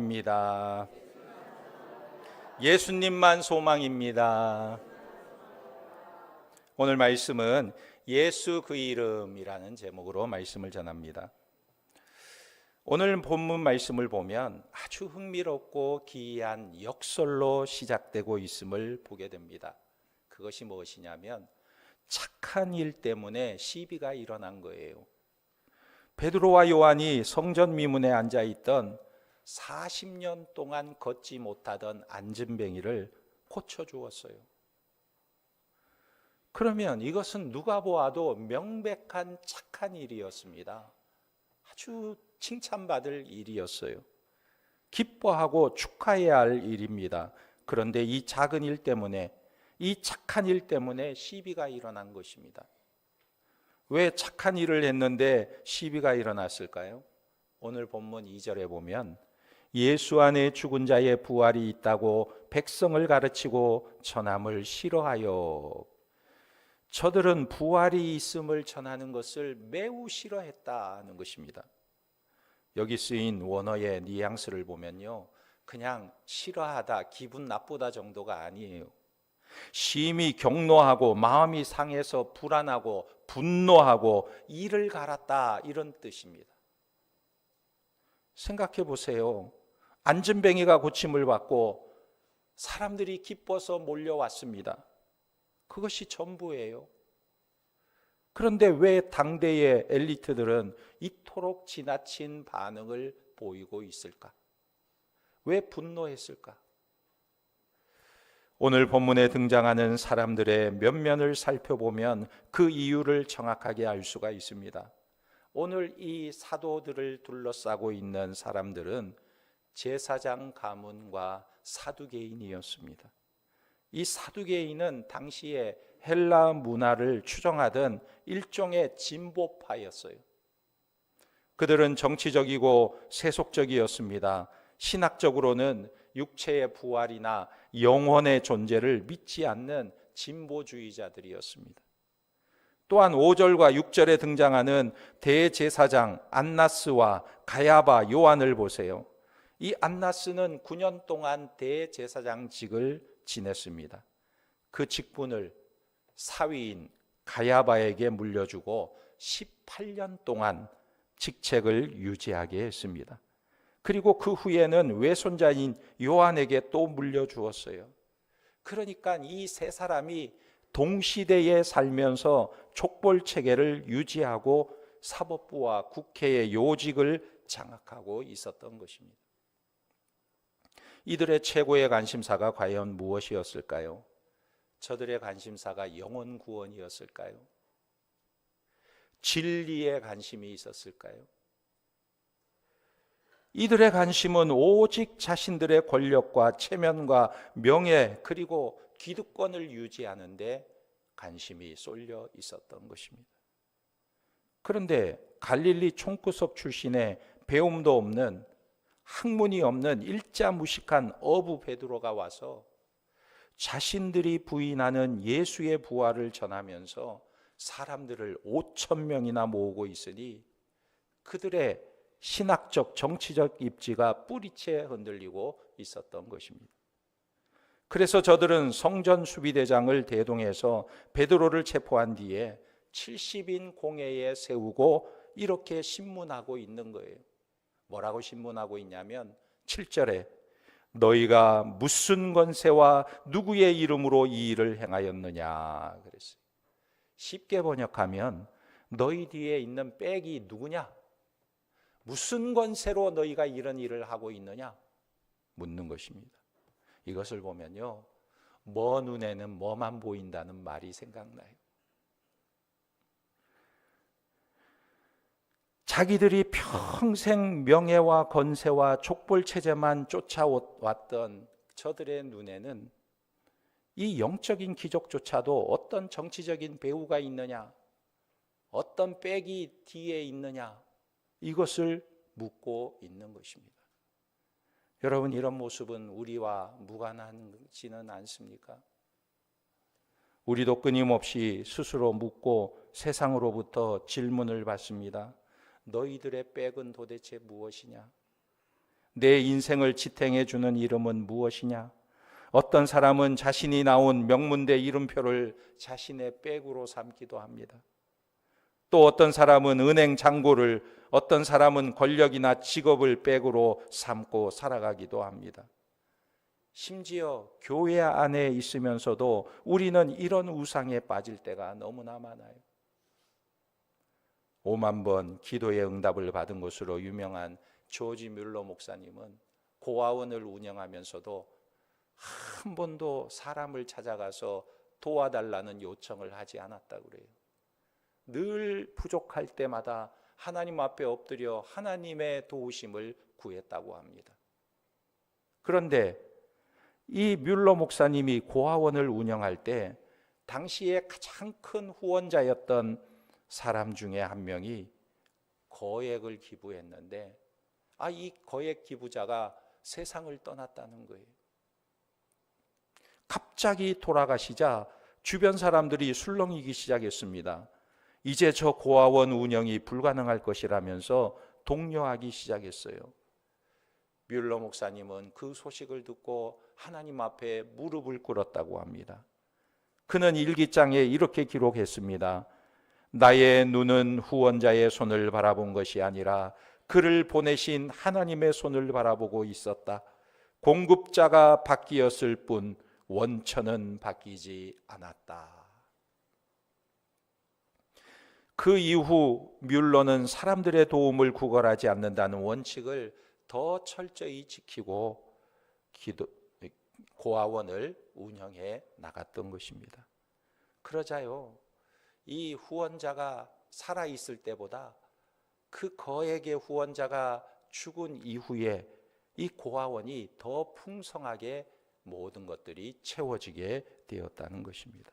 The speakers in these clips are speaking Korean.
소망입니다. 예수님만 소망입니다. 오늘 말씀은 예수 그 이름이라는 제목으로 말씀을 전합니다. 오늘 본문 말씀을 보면 아주 흥미롭고 기이한 역설로 시작되고 있음을 보게 됩니다. 그것이 무엇이냐면 착한 일 때문에 시비가 일어난 거예요. 베드로와 요한이 성전 미문에 앉아있던 40년 동안 걷지 못하던 안진뱅이를 고쳐주었어요. 그러면 이것은 누가 보아도 명백한 착한 일이었습니다. 아주 칭찬받을 일이었어요. 기뻐하고 축하해야 할 일입니다. 그런데 이 작은 일 때문에, 이 착한 일 때문에 시비가 일어난 것입니다. 왜 착한 일을 했는데 시비가 일어났을까요? 오늘 본문 2절에 보면 예수 안에 죽은 자의 부활이 있다고 백성을 가르치고 전함을 싫어하여, 저들은 부활이 있음을 전하는 것을 매우 싫어했다는 것입니다. 여기 쓰인 원어의 뉘앙스를 보면요, 그냥 싫어하다, 기분 나쁘다 정도가 아니에요. 심히 경노하고 마음이 상해서 불안하고 분노하고 이를 갈았다, 이런 뜻입니다. 생각해 보세요. 안진뱅이가 고침을 받고 사람들이 기뻐서 몰려왔습니다. 그것이 전부예요. 그런데 왜 당대의 엘리트들은 이토록 지나친 반응을 보이고 있을까? 왜 분노했을까? 오늘 본문에 등장하는 사람들의 면면을 살펴보면 그 이유를 정확하게 알 수가 있습니다. 오늘 이 사도들을 둘러싸고 있는 사람들은 제사장 가문과 사두개인이었습니다. 이 사두개인은 당시에 헬라 문화를 추종하던 일종의 진보파였어요. 그들은 정치적이고 세속적이었습니다. 신학적으로는 육체의 부활이나 영혼의 존재를 믿지 않는 진보주의자들이었습니다. 또한 5절과 6절에 등장하는 대제사장 안나스와 가야바, 요한을 보세요. 이 안나스는 9년 동안 대제사장직을 지냈습니다. 그 직분을 사위인 가야바에게 물려주고 18년 동안 직책을 유지하게 했습니다. 그리고 그 후에는 외손자인 요한에게 또 물려주었어요. 그러니까 이 세 사람이 동시대에 살면서 족벌 체계를 유지하고 사법부와 국회의 요직을 장악하고 있었던 것입니다. 이들의 최고의 관심사가 과연 무엇이었을까요? 저들의 관심사가 영혼 구원이었을까요? 진리에 관심이 있었을까요? 이들의 관심은 오직 자신들의 권력과 체면과 명예, 그리고 기득권을 유지하는 데 관심이 쏠려 있었던 것입니다. 그런데 갈릴리 총구섭 출신의 배움도 없는, 학문이 없는 일자무식한 어부 베드로가 와서 자신들이 부인하는 예수의 부활을 전하면서 사람들을 5,000명이나 모으고 있으니 그들의 신학적, 정치적 입지가 뿌리채 흔들리고 있었던 것입니다. 그래서 저들은 성전 수비대장을 대동해서 베드로를 체포한 뒤에 70인 공회에 세우고 이렇게 신문하고 있는 거예요. 뭐라고 신문하고 있냐면 7절에 너희가 무슨 권세와 누구의 이름으로 이 일을 행하였느냐 그랬어요. 쉽게 번역하면 너희 뒤에 있는 빽이 누구냐? 무슨 권세로 너희가 이런 일을 하고 있느냐? 묻는 것입니다. 이것을 보면요, 뭐 눈에는 뭐만 보인다는 말이 생각나요. 자기들이 평생 명예와 권세와 족벌 체제만 쫓아왔던 저들의 눈에는 이 영적인 기적조차도 어떤 정치적인 배후가 있느냐, 어떤 빽이 뒤에 있느냐, 이것을 묻고 있는 것입니다. 여러분, 이런 모습은 우리와 무관하지는 않습니까? 우리도 끊임없이 스스로 묻고 세상으로부터 질문을 받습니다. 너희들의 빽은 도대체 무엇이냐? 내 인생을 지탱해 주는 이름은 무엇이냐? 어떤 사람은 자신이 나온 명문대 이름표를 자신의 백으로 삼기도 합니다. 또 어떤 사람은 은행 잔고를, 어떤 사람은 권력이나 직업을 백으로 삼고 살아가기도 합니다. 심지어 교회 안에 있으면서도 우리는 이런 우상에 빠질 때가 너무나 많아요. 5만 번 기도의 응답을 받은 것으로 유명한 조지 뮬러 목사님은 고아원을 운영하면서도 한 번도 사람을 찾아가서 도와달라는 요청을 하지 않았다고 그래요. 늘 부족할 때마다 하나님 앞에 엎드려 하나님의 도우심을 구했다고 합니다. 그런데 이 뮬러 목사님이 고아원을 운영할 때 당시에 가장 큰 후원자였던 사람 중에 한 명이 거액을 기부했는데 이 거액 기부자가 세상을 떠났다는 거예요. 갑자기 돌아가시자 주변 사람들이 술렁이기 시작했습니다. 이제 저 고아원 운영이 불가능할 것이라면서 독려하기 시작했어요. 뮬러 목사님은 그 소식을 듣고 하나님 앞에 무릎을 꿇었다고 합니다. 그는 일기장에 이렇게 기록했습니다. 나의 눈은 후원자의 손을 바라본 것이 아니라 그를 보내신 하나님의 손을 바라보고 있었다. 공급자가 바뀌었을 뿐 원천은 바뀌지 않았다. 그 이후 뮬러는 사람들의 도움을 구걸하지 않는다는 원칙을 더 철저히 지키고 고아원을 운영해 나갔던 것입니다. 그러자요, 이 후원자가 살아있을 때보다 그 거액의 후원자가 죽은 이후에 이 고아원이 더 풍성하게 모든 것들이 채워지게 되었다는 것입니다.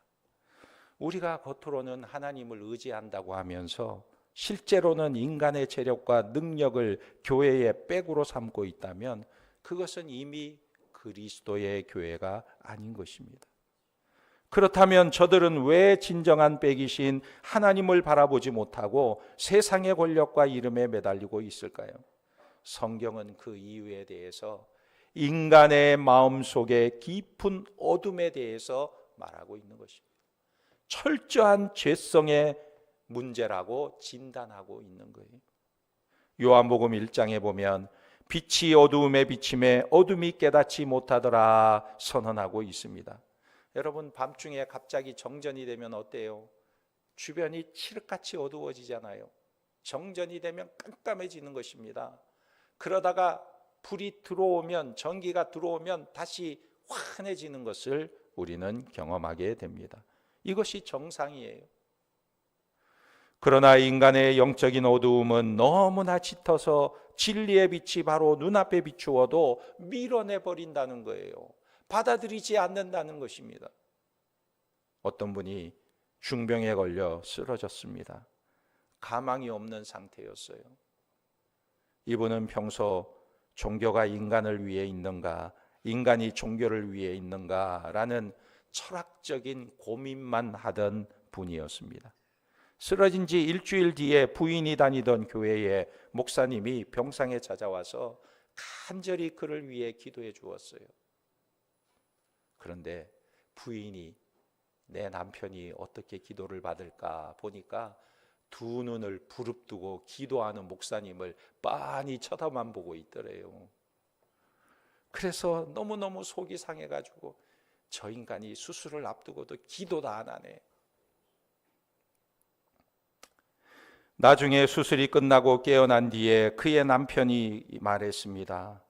우리가 겉으로는 하나님을 의지한다고 하면서 실제로는 인간의 재력과 능력을 교회의 백으로 삼고 있다면 그것은 이미 그리스도의 교회가 아닌 것입니다. 그렇다면 저들은 왜 진정한 백이신 하나님을 바라보지 못하고 세상의 권력과 이름에 매달리고 있을까요? 성경은 그 이유에 대해서 인간의 마음속의 깊은 어둠에 대해서 말하고 있는 것입니다. 철저한 죄성의 문제라고 진단하고 있는 거예요. 요한복음 1장에 보면 빛이 어두움에 비침에 어둠이 깨닫지 못하더라 선언하고 있습니다. 여러분, 밤중에 갑자기 정전이 되면 어때요? 주변이 칠흑같이 어두워지잖아요. 정전이 되면 깜깜해지는 것입니다. 그러다가 불이 들어오면, 전기가 들어오면 다시 환해지는 것을 우리는 경험하게 됩니다. 이것이 정상이에요. 그러나 인간의 영적인 어두움은 너무나 짙어서 진리의 빛이 바로 눈앞에 비추어도 밀어내버린다는 거예요. 받아들이지 않는다는 것입니다. 어떤 분이 중병에 걸려 쓰러졌습니다. 가망이 없는 상태였어요. 이분은 평소 종교가 인간을 위해 있는가, 인간이 종교를 위해 있는가라는 철학적인 고민만 하던 분이었습니다. 쓰러진 지 일주일 뒤에 부인이 다니던 교회에 목사님이 병상에 찾아와서 간절히 그를 위해 기도해 주었어요. 그런데 부인이 내 남편이 어떻게 기도를 받을까 보니까 두 눈을 부릅뜨고 기도하는 목사님을 빤히 쳐다만 보고 있더래요. 그래서 너무너무 속이 상해가지고 저 인간이 수술을 앞두고도 기도도 안 하네. 나중에 수술이 끝나고 깨어난 뒤에 그의 남편이 말했습니다.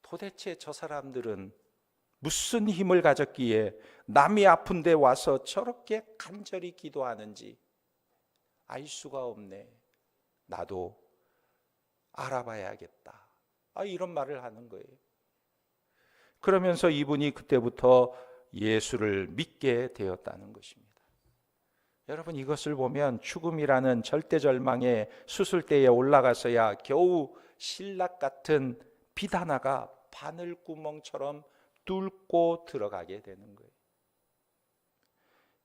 도대체 저 사람들은 무슨 힘을 가졌기에 남이 아픈데 와서 저렇게 간절히 기도하는지 알 수가 없네. 나도 알아봐야겠다. 이런 말을 하는 거예요. 그러면서 이분이 그때부터 예수를 믿게 되었다는 것입니다. 여러분, 이것을 보면 죽음이라는 절대절망의 수술대에 올라가서야 겨우 신락 같은 빛 하나가 바늘구멍처럼 뚫고 들어가게 되는 거예요.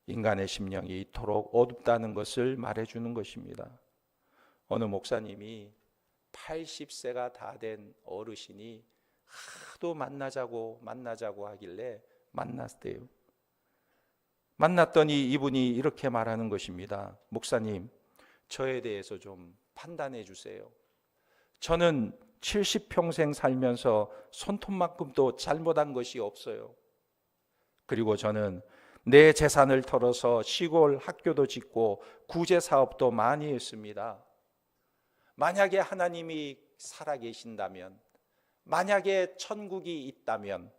인간의 심령이 이토록 어둡다는 것을 말해주는 것입니다. 어느 목사님이 80세가 다 된 어르신이 하도 만나자고 하길래 만났대요. 만났더니 이분이 이렇게 말하는 것입니다. 목사님, 저에 대해서 좀 판단해 주세요. 저는 70평생 살면서 손톱만큼도 잘못한 것이 없어요. 그리고 저는 내 재산을 털어서 시골 학교도 짓고 구제 사업도 많이 했습니다. 만약에 하나님이 살아계신다면, 만약에 천국이 있다면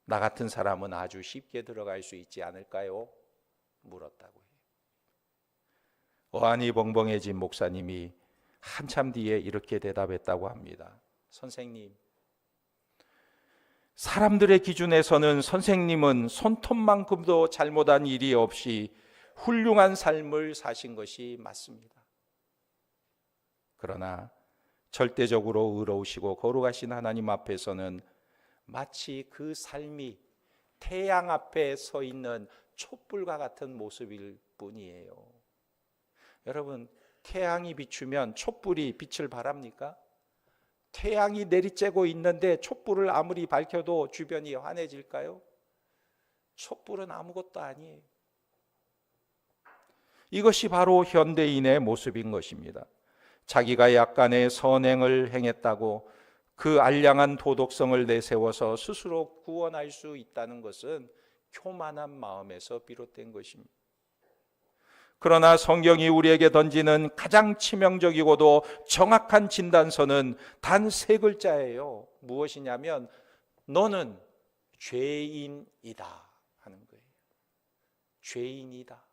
나 같은 사람은 아주 쉽게 들어갈 수 있지 않을까요? 물었다고 해요. 어안이 벙벙해진 목사님이 한참 뒤에 이렇게 대답했다고 합니다. 선생님, 사람들의 기준에서는 선생님은 손톱만큼도 잘못한 일이 없이 훌륭한 삶을 사신 것이 맞습니다. 그러나 절대적으로 의로우시고 거룩하신 하나님 앞에서는 마치 그 삶이 태양 앞에 서 있는 촛불과 같은 모습일 뿐이에요. 여러분, 태양이 비추면 촛불이 빛을 발합니까? 태양이 내리쬐고 있는데 촛불을 아무리 밝혀도 주변이 환해질까요? 촛불은 아무것도 아니에요. 이것이 바로 현대인의 모습인 것입니다. 자기가 약간의 선행을 행했다고 그 알량한 도덕성을 내세워서 스스로 구원할 수 있다는 것은 교만한 마음에서 비롯된 것입니다. 그러나 성경이 우리에게 던지는 가장 치명적이고도 정확한 진단서는 단 3글자예요. 무엇이냐면 너는 죄인이다 하는 거예요. 죄인이다.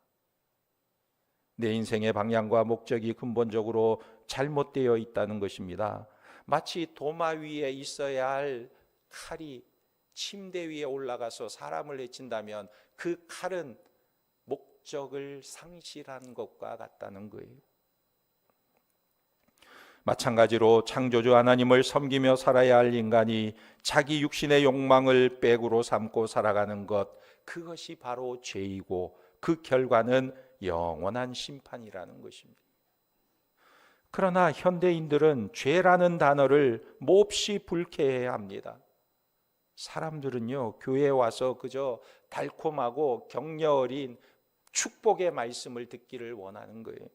내 인생의 방향과 목적이 근본적으로 잘못되어 있다는 것입니다. 마치 도마 위에 있어야 할 칼이 침대 위에 올라가서 사람을 해친다면 그 칼은 목적을 상실한 것과 같다는 거예요. 마찬가지로 창조주 하나님을 섬기며 살아야 할 인간이 자기 육신의 욕망을 백으로 삼고 살아가는 것, 그것이 바로 죄이고 그 결과는 영원한 심판이라는 것입니다. 그러나 현대인들은 죄라는 단어를 몹시 불쾌해야 합니다. 사람들은요, 교회에 와서 그저 달콤하고 격려 어린 축복의 말씀을 듣기를 원하는 거예요.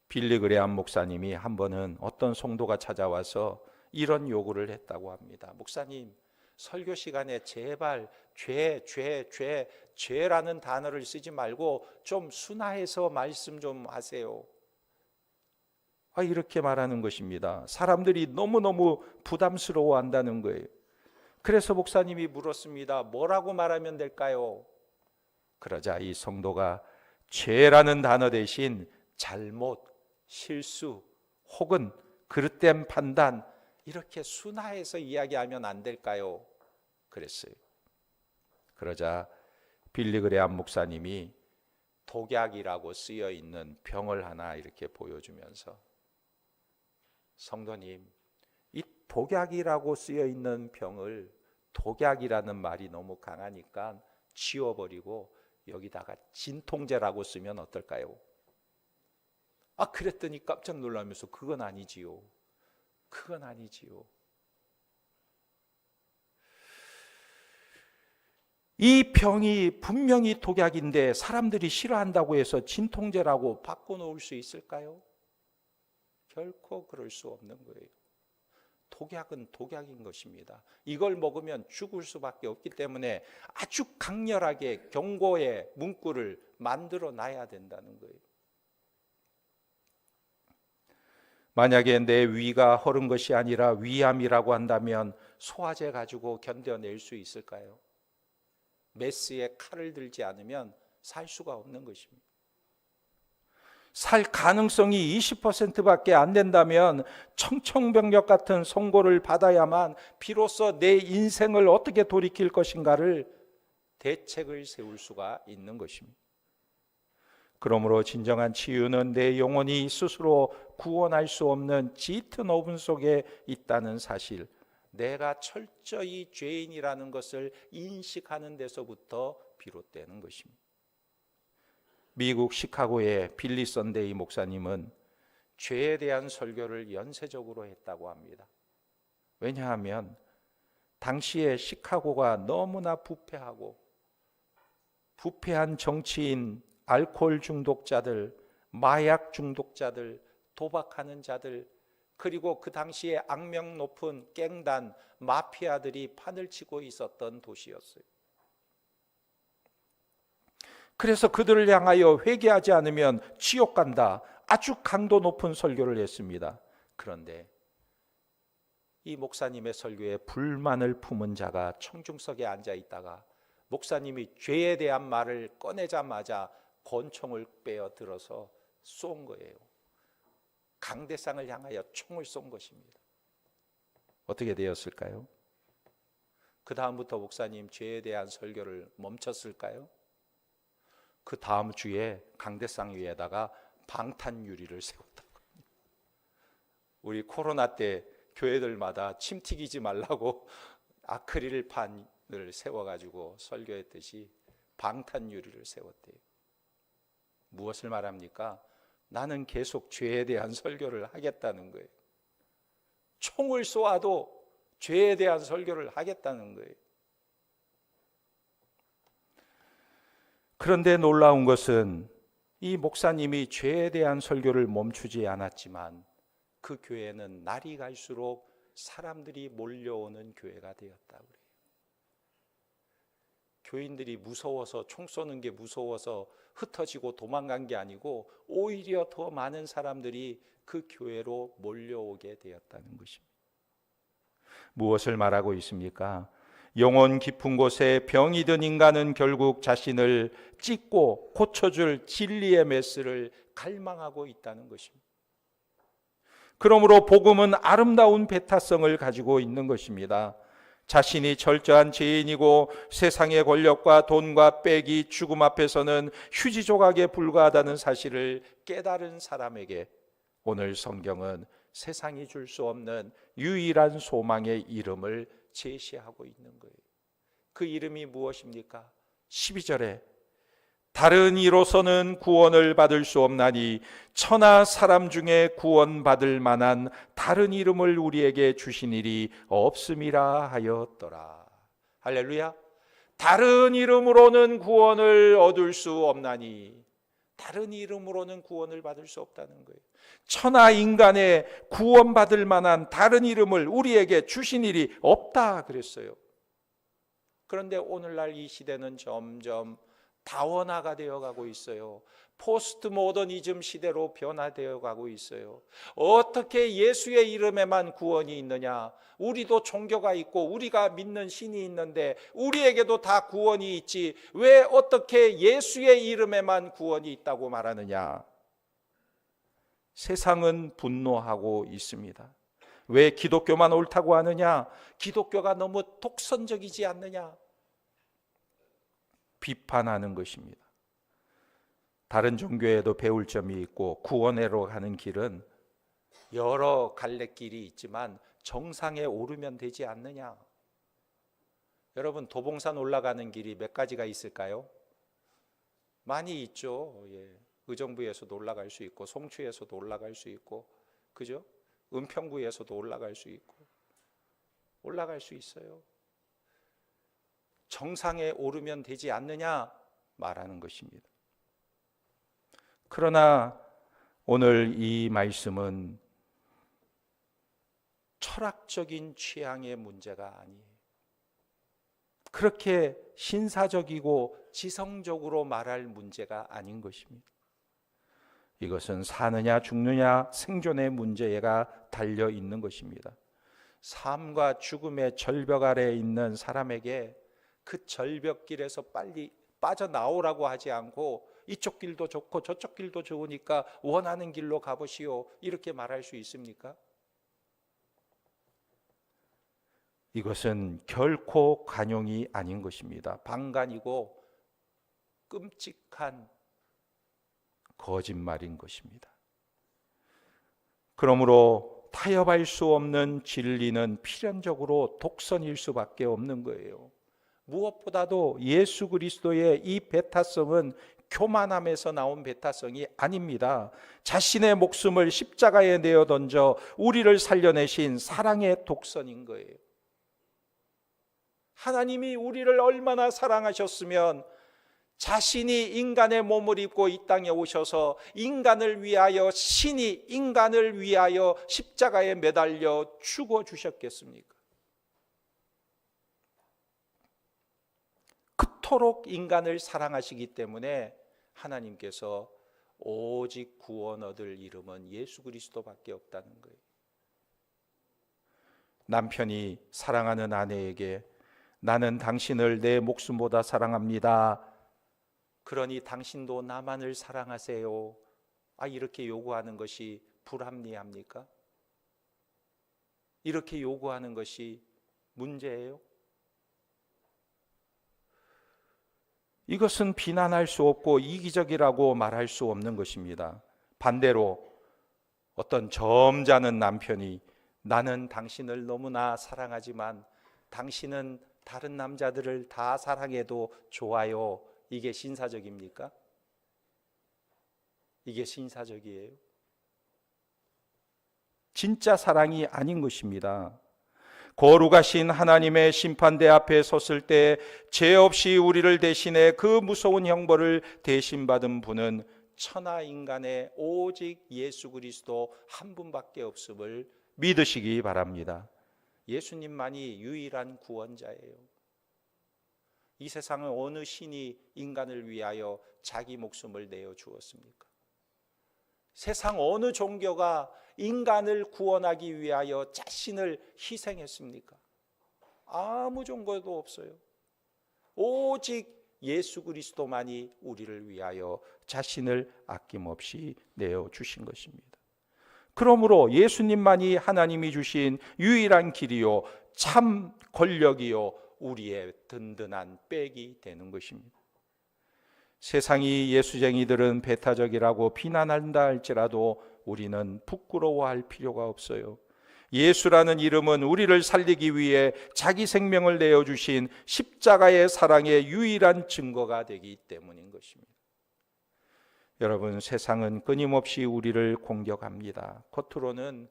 빌리 그레암 목사님이 한 번은 어떤 성도가 찾아와서 이런 요구를 했다고 합니다. 목사님, 설교 시간에 제발 죄라는 단어를 쓰지 말고 좀 순화해서 말씀 좀 하세요. 이렇게 말하는 것입니다. 사람들이 너무너무 부담스러워 한다는 거예요. 그래서 목사님이 물었습니다. 뭐라고 말하면 될까요? 그러자 이 성도가 죄라는 단어 대신 잘못, 실수 혹은 그릇된 판단, 이렇게 순화해서 이야기하면 안 될까요? 그랬어요. 그러자 빌리 그레암 목사님이 독약이라고 쓰여 있는 병을 하나 이렇게 보여주면서, 성도님, 이 독약이라고 쓰여 있는 병을, 독약이라는 말이 너무 강하니까 지워버리고 여기다가 진통제라고 쓰면 어떨까요? 그랬더니 깜짝 놀라면서 그건 아니지요. 그건 아니지요. 이 병이 분명히 독약인데 사람들이 싫어한다고 해서 진통제라고 바꿔놓을 수 있을까요? 결코 그럴 수 없는 거예요. 독약은 독약인 것입니다. 이걸 먹으면 죽을 수밖에 없기 때문에 아주 강렬하게 경고의 문구를 만들어 놔야 된다는 거예요. 만약에 내 위가 허른 것이 아니라 위암이라고 한다면 소화제 가지고 견뎌낼 수 있을까요? 메스에 칼을 들지 않으면 살 수가 없는 것입니다. 살 가능성이 20%밖에 안 된다면 청천벽력 같은 선고를 받아야만 비로소 내 인생을 어떻게 돌이킬 것인가를 대책을 세울 수가 있는 것입니다. 그러므로 진정한 치유는 내 영혼이 스스로 구원할 수 없는 짙은 어둠 속에 있다는 사실, 내가 철저히 죄인이라는 것을 인식하는 데서부터 비롯되는 것입니다. 미국 시카고의 빌리 선데이 목사님은 죄에 대한 설교를 연쇄적으로 했다고 합니다. 왜냐하면 당시에 시카고가 너무나 부패한 정치인, 알코올 중독자들, 마약 중독자들, 도박하는 자들, 그리고 그 당시에 악명 높은 갱단, 마피아들이 판을 치고 있었던 도시였어요. 그래서 그들을 향하여 회개하지 않으면 지옥 간다, 아주 강도 높은 설교를 했습니다. 그런데 이 목사님의 설교에 불만을 품은 자가 청중석에 앉아 있다가 목사님이 죄에 대한 말을 꺼내자마자 권총을 빼어 들어서 쏜 거예요. 강대상을 향하여 총을 쏜 것입니다. 어떻게 되었을까요? 그 다음부터 목사님 죄에 대한 설교를 멈췄을까요? 그 다음 주에 강대상 위에다가 방탄유리를 세웠다고 합니다. 우리 코로나 때 교회들마다 침 튀기지 말라고 아크릴판을 세워가지고 설교했듯이 방탄유리를 세웠대요. 무엇을 말합니까? 나는 계속 죄에 대한 설교를 하겠다는 거예요. 총을 쏘아도 죄에 대한 설교를 하겠다는 거예요. 그런데 놀라운 것은 이 목사님이 죄에 대한 설교를 멈추지 않았지만 그 교회는 날이 갈수록 사람들이 몰려오는 교회가 되었다 그래요. 교인들이 무서워서, 총 쏘는 게 무서워서 흩어지고 도망간 게 아니고 오히려 더 많은 사람들이 그 교회로 몰려오게 되었다는 것입니다. 무엇을 말하고 있습니까? 영혼 깊은 곳에 병이 든 인간은 결국 자신을 찢고 고쳐줄 진리의 메스를 갈망하고 있다는 것입니다. 그러므로 복음은 아름다운 배타성을 가지고 있는 것입니다. 자신이 철저한 죄인이고 세상의 권력과 돈과 빽이 죽음 앞에서는 휴지 조각에 불과하다는 사실을 깨달은 사람에게 오늘 성경은 세상이 줄 수 없는 유일한 소망의 이름을 제시하고 있는 거예요. 그 이름이 무엇입니까? 12절에 다른 이로서는 구원을 받을 수 없나니 천하 사람 중에 구원받을 만한 다른 이름을 우리에게 주신 일이 없음이라 하였더라. 할렐루야. 다른 이름으로는 구원을 얻을 수 없나니, 다른 이름으로는 구원을 받을 수 없다는 거예요. 천하 인간의 구원받을 만한 다른 이름을 우리에게 주신 일이 없다 그랬어요. 그런데 오늘날 이 시대는 점점 다원화가 되어가고 있어요. 포스트 모더니즘 시대로 변화되어 가고 있어요. 어떻게 예수의 이름에만 구원이 있느냐? 우리도 종교가 있고 우리가 믿는 신이 있는데 우리에게도 다 구원이 있지, 왜 어떻게 예수의 이름에만 구원이 있다고 말하느냐? 세상은 분노하고 있습니다. 왜 기독교만 옳다고 하느냐? 기독교가 너무 독선적이지 않느냐? 비판하는 것입니다. 다른 종교에도 배울 점이 있고 구원으로 가는 길은 여러 갈래길이 있지만 정상에 오르면 되지 않느냐? 여러분, 도봉산 올라가는 길이 몇 가지가 있을까요? 많이 있죠. 예. 의정부에서도 올라갈 수 있고 송추에서도 올라갈 수 있고, 그죠? 은평구에서도 올라갈 수 있고 올라갈 수 있어요. 정상에 오르면 되지 않느냐 말하는 것입니다. 그러나 오늘 이 말씀은 철학적인 취향의 문제가 아니에요. 그렇게 신사적이고 지성적으로 말할 문제가 아닌 것입니다. 이것은 사느냐 죽느냐 생존의 문제가 달려 있는 것입니다. 삶과 죽음의 절벽 아래에 있는 사람에게 그 절벽길에서 빨리 빠져나오라고 하지 않고 이쪽 길도 좋고 저쪽 길도 좋으니까 원하는 길로 가보시오, 이렇게 말할 수 있습니까? 이것은 결코 관용이 아닌 것입니다. 방관이고 끔찍한 거짓말인 것입니다. 그러므로 타협할 수 없는 진리는 필연적으로 독선일 수밖에 없는 거예요. 무엇보다도 예수 그리스도의 이 배타성은 교만함에서 나온 배타성이 아닙니다. 자신의 목숨을 십자가에 내어 던져 우리를 살려내신 사랑의 독선인 거예요. 하나님이 우리를 얼마나 사랑하셨으면 자신이 인간의 몸을 입고 이 땅에 오셔서 인간을 위하여, 신이 인간을 위하여 십자가에 매달려 죽어주셨겠습니까? 그토록 인간을 사랑하시기 때문에 하나님께서 오직 구원 얻을 이름은 예수 그리스도밖에 없다는 거예요. 남편이 사랑하는 아내에게 나는 당신을 내 목숨보다 사랑합니다. 그러니 당신도 나만을 사랑하세요. 이렇게 요구하는 것이 불합리합니까? 이렇게 요구하는 것이 문제예요? 이것은 비난할 수 없고 이기적이라고 말할 수 없는 것입니다. 반대로 어떤 점잖은 남편이 나는 당신을 너무나 사랑하지만 당신은 다른 남자들을 다 사랑해도 좋아요. 이게 신사적입니까? 이게 신사적이에요? 진짜 사랑이 아닌 것입니다. 거룩하신 하나님의 심판대 앞에 섰을 때 죄 없이 우리를 대신해 그 무서운 형벌을 대신받은 분은 천하 인간의 오직 예수 그리스도 한 분밖에 없음을 믿으시기 바랍니다. 예수님만이 유일한 구원자예요. 이 세상은 어느 신이 인간을 위하여 자기 목숨을 내어 주었습니까? 세상 어느 종교가 인간을 구원하기 위하여 자신을 희생했습니까? 아무 종교도 없어요. 오직 예수 그리스도만이 우리를 위하여 자신을 아낌없이 내어 주신 것입니다. 그러므로 예수님만이 하나님이 주신 유일한 길이요 참 권력이요 우리의 든든한 백이 되는 것입니다. 세상이 예수쟁이들은 배타적이라고 비난한다 할지라도 우리는 부끄러워할 필요가 없어요. 예수라는 이름은 우리를 살리기 위해 자기 생명을 내어주신 십자가의 사랑의 유일한 증거가 되기 때문인 것입니다. 여러분, 세상은 끊임없이 우리를 공격합니다. 겉으로는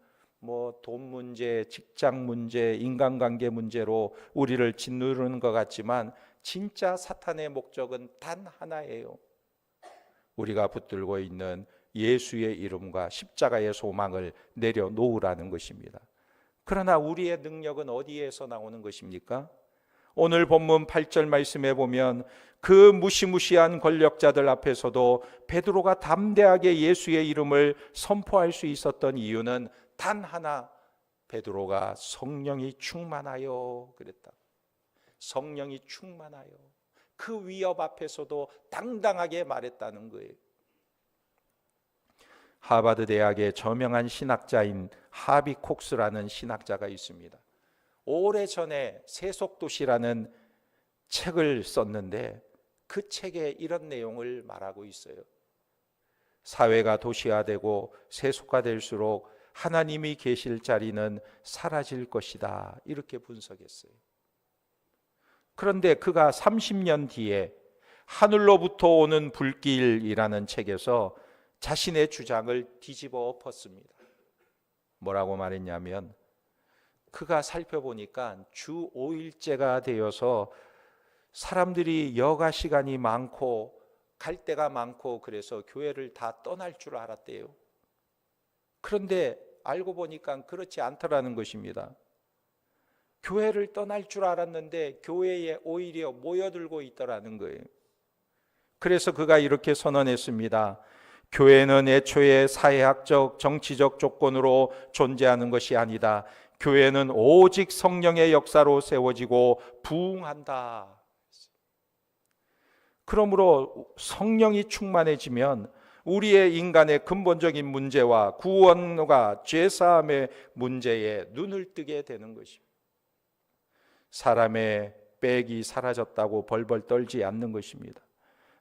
돈 문제, 직장 문제, 인간관계 문제로 우리를 짓누르는 것 같지만 진짜 사탄의 목적은 단 하나예요. 우리가 붙들고 있는 예수의 이름과 십자가의 소망을 내려놓으라는 것입니다. 그러나 우리의 능력은 어디에서 나오는 것입니까? 오늘 본문 8절 말씀에 보면 그 무시무시한 권력자들 앞에서도 베드로가 담대하게 예수의 이름을 선포할 수 있었던 이유는 단 하나, 베드로가 성령이 충만하여 그랬다. 성령이 충만하여 그 위협 앞에서도 당당하게 말했다는 거예요. 하버드 대학의 저명한 신학자인 하비 콕스라는 신학자가 있습니다. 오래전에 세속도시라는 책을 썼는데 그 책에 이런 내용을 말하고 있어요. 사회가 도시화되고 세속화될수록 하나님이 계실 자리는 사라질 것이다, 이렇게 분석했어요. 그런데 그가 30년 뒤에 하늘로부터 오는 불길이라는 책에서 자신의 주장을 뒤집어 엎었습니다. 뭐라고 말했냐면 그가 살펴보니까 주 5일째가 되어서 사람들이 여가 시간이 많고 갈 데가 많고 그래서 교회를 다 떠날 줄 알았대요. 그런데 알고 보니까 그렇지 않더라는 것입니다. 교회를 떠날 줄 알았는데 교회에 오히려 모여들고 있더라는 거예요. 그래서 그가 이렇게 선언했습니다. 교회는 애초에 사회학적, 정치적 조건으로 존재하는 것이 아니다. 교회는 오직 성령의 역사로 세워지고 부흥한다. 그러므로 성령이 충만해지면 우리의 인간의 근본적인 문제와 구원과 죄사함의 문제에 눈을 뜨게 되는 것입니다. 사람의 빽이 사라졌다고 벌벌 떨지 않는 것입니다.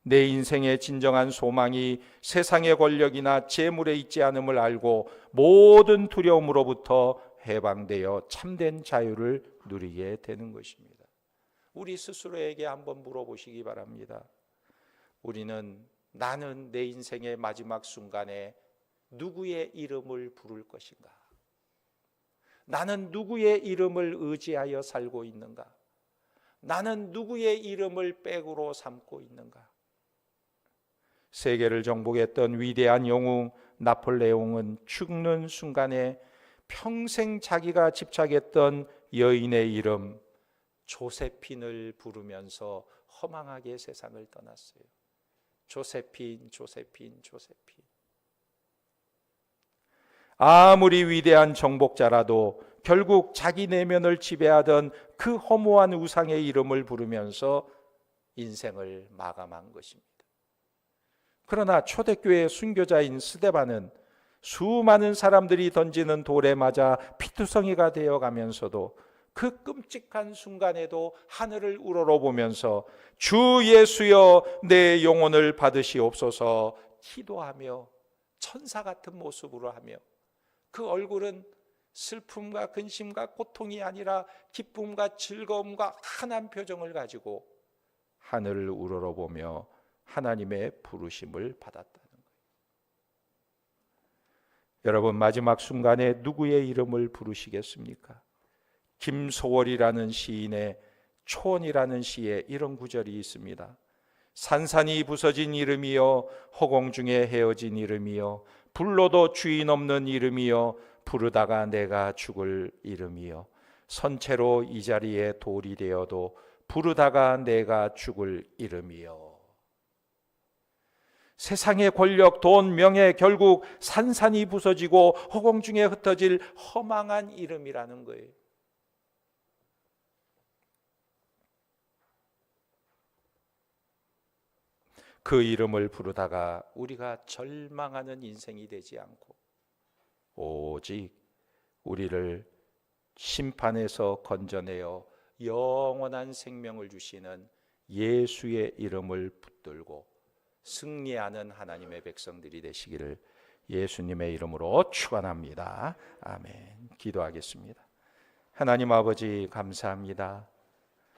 내 인생의 진정한 소망이 세상의 권력이나 재물에 있지 않음을 알고 모든 두려움으로부터 해방되어 참된 자유를 누리게 되는 것입니다. 우리 스스로에게 한번 물어보시기 바랍니다. 우리는 나는 내 인생의 마지막 순간에 누구의 이름을 부를 것인가? 나는 누구의 이름을 의지하여 살고 있는가? 나는 누구의 이름을 백으로 삼고 있는가? 세계를 정복했던 위대한 영웅 나폴레옹은 죽는 순간에 평생 자기가 집착했던 여인의 이름 조세핀을 부르면서 허망하게 세상을 떠났어요. 조세핀, 조세핀, 조세핀. 아무리 위대한 정복자라도 결국 자기 내면을 지배하던 그 허무한 우상의 이름을 부르면서 인생을 마감한 것입니다. 그러나 초대교회 순교자인 스데반은 수많은 사람들이 던지는 돌에 맞아 피투성이가 되어가면서도 그 끔찍한 순간에도 하늘을 우러러보면서 주 예수여 내 영혼을 받으시옵소서 기도하며 천사 같은 모습으로 하며 그 얼굴은 슬픔과 근심과 고통이 아니라 기쁨과 즐거움과 환한 표정을 가지고 하늘을 우러러보며 하나님의 부르심을 받았다는 거예요. 여러분, 마지막 순간에 누구의 이름을 부르시겠습니까? 김소월이라는 시인의 초원이라는 시에 이런 구절이 있습니다. 산산이 부서진 이름이여 허공 중에 헤어진 이름이여 불러도 주인 없는 이름이여 부르다가 내가 죽을 이름이여 선체로 이 자리에 돌이 되어도 부르다가 내가 죽을 이름이여. 세상의 권력, 돈, 명예 결국 산산이 부서지고 허공 중에 흩어질 허망한 이름이라는 거예요. 그 이름을 부르다가 우리가 절망하는 인생이 되지 않고 오직 우리를 심판에서 건져내어 영원한 생명을 주시는 예수의 이름을 붙들고 승리하는 하나님의 백성들이 되시기를 예수님의 이름으로 축원합니다. 아멘. 기도하겠습니다. 하나님 아버지 감사합니다.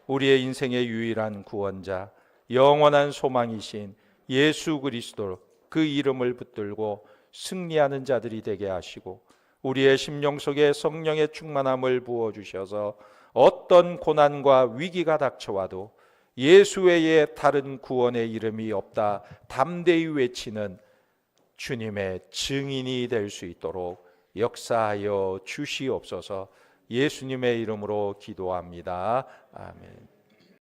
우리의 인생의 유일한 구원자 영원한 소망이신 예수 그리스도 그 이름을 붙들고 승리하는 자들이 되게 하시고 우리의 심령 속에 성령의 충만함을 부어주셔서 어떤 고난과 위기가 닥쳐와도 예수 외에 다른 구원의 이름이 없다 담대히 외치는 주님의 증인이 될 수 있도록 역사하여 주시옵소서. 예수님의 이름으로 기도합니다. 아멘.